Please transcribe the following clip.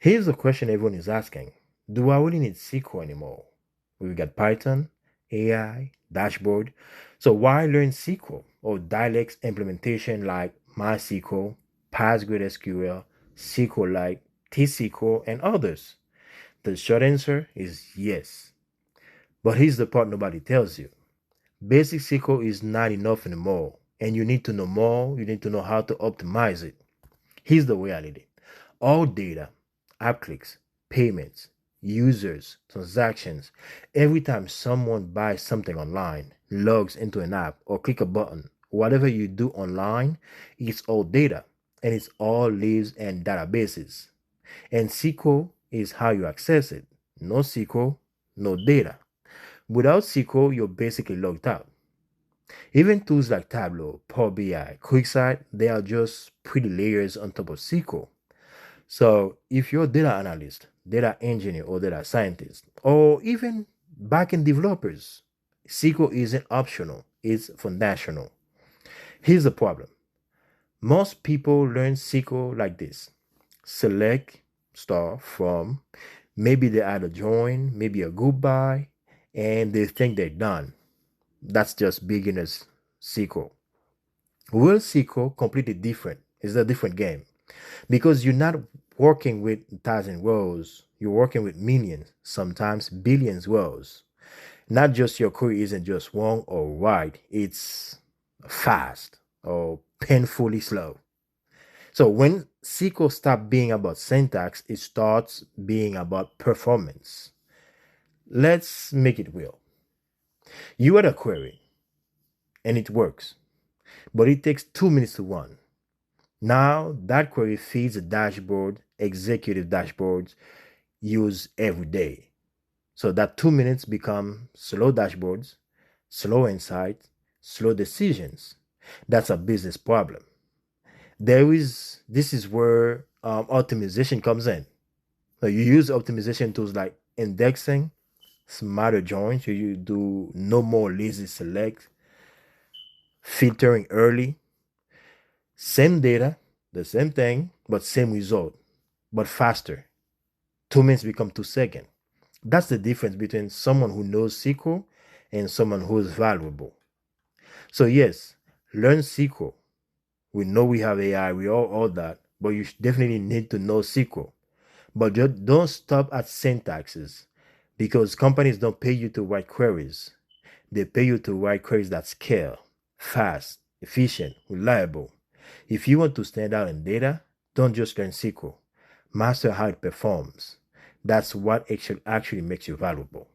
Here's the question everyone is asking. Do I really need SQL anymore? We've got Python, AI, dashboard. So why learn SQL or dialects implementation like MySQL, PostgreSQL, SQL-like, T-SQL, and others? The short answer is yes. But here's the part nobody tells you. Basic SQL is not enough anymore, and you need to know more. You need to know how to optimize it. Here's the reality. All data, app clicks, payments, users, transactions, every time someone buys something online, logs into an app, or click a button, whatever you do online, it's all data, and it's all lives in databases. And SQL is how you access it. No SQL, no data. Without SQL, you're basically logged out. Even tools like Tableau, Power BI, QuickSight, they are just pretty layers on top of SQL. So if you're a data analyst, data engineer, or data scientist, or even backend developers, SQL isn't optional, it's foundational. Here's the problem. Most people learn SQL like this. Select star from, maybe they add a join, maybe a goodbye, and they think they're done. That's just beginner's SQL. Real SQL completely different. It's a different game because you're not working with 1,000 rows. You're working with millions, sometimes billions rows. Not just your query isn't just wrong or right. It's fast or painfully slow. So when SQL stops being about syntax, it starts being about performance. Let's make it real. You add a query and it works, but it takes 2 minutes to run. Now that query feeds a dashboard, executive dashboards use every day. So that 2 minutes become slow dashboards, slow insights, slow decisions. That's a business problem. This is where optimization comes in. So you use optimization tools like indexing, smarter joins. You do no more lazy select, filtering early, same data, the same thing, but same result, but faster. 2 minutes become 2 seconds. That's the difference between someone who knows SQL and someone who is valuable. So yes, learn SQL. We know we have AI, we all that, but you definitely need to know SQL. But just don't stop at syntaxes because companies don't pay you to write queries. They pay you to write queries that scale, fast, efficient, reliable. If you want to stand out in data, don't just learn SQL. Master how it performs. That's what actually makes you valuable.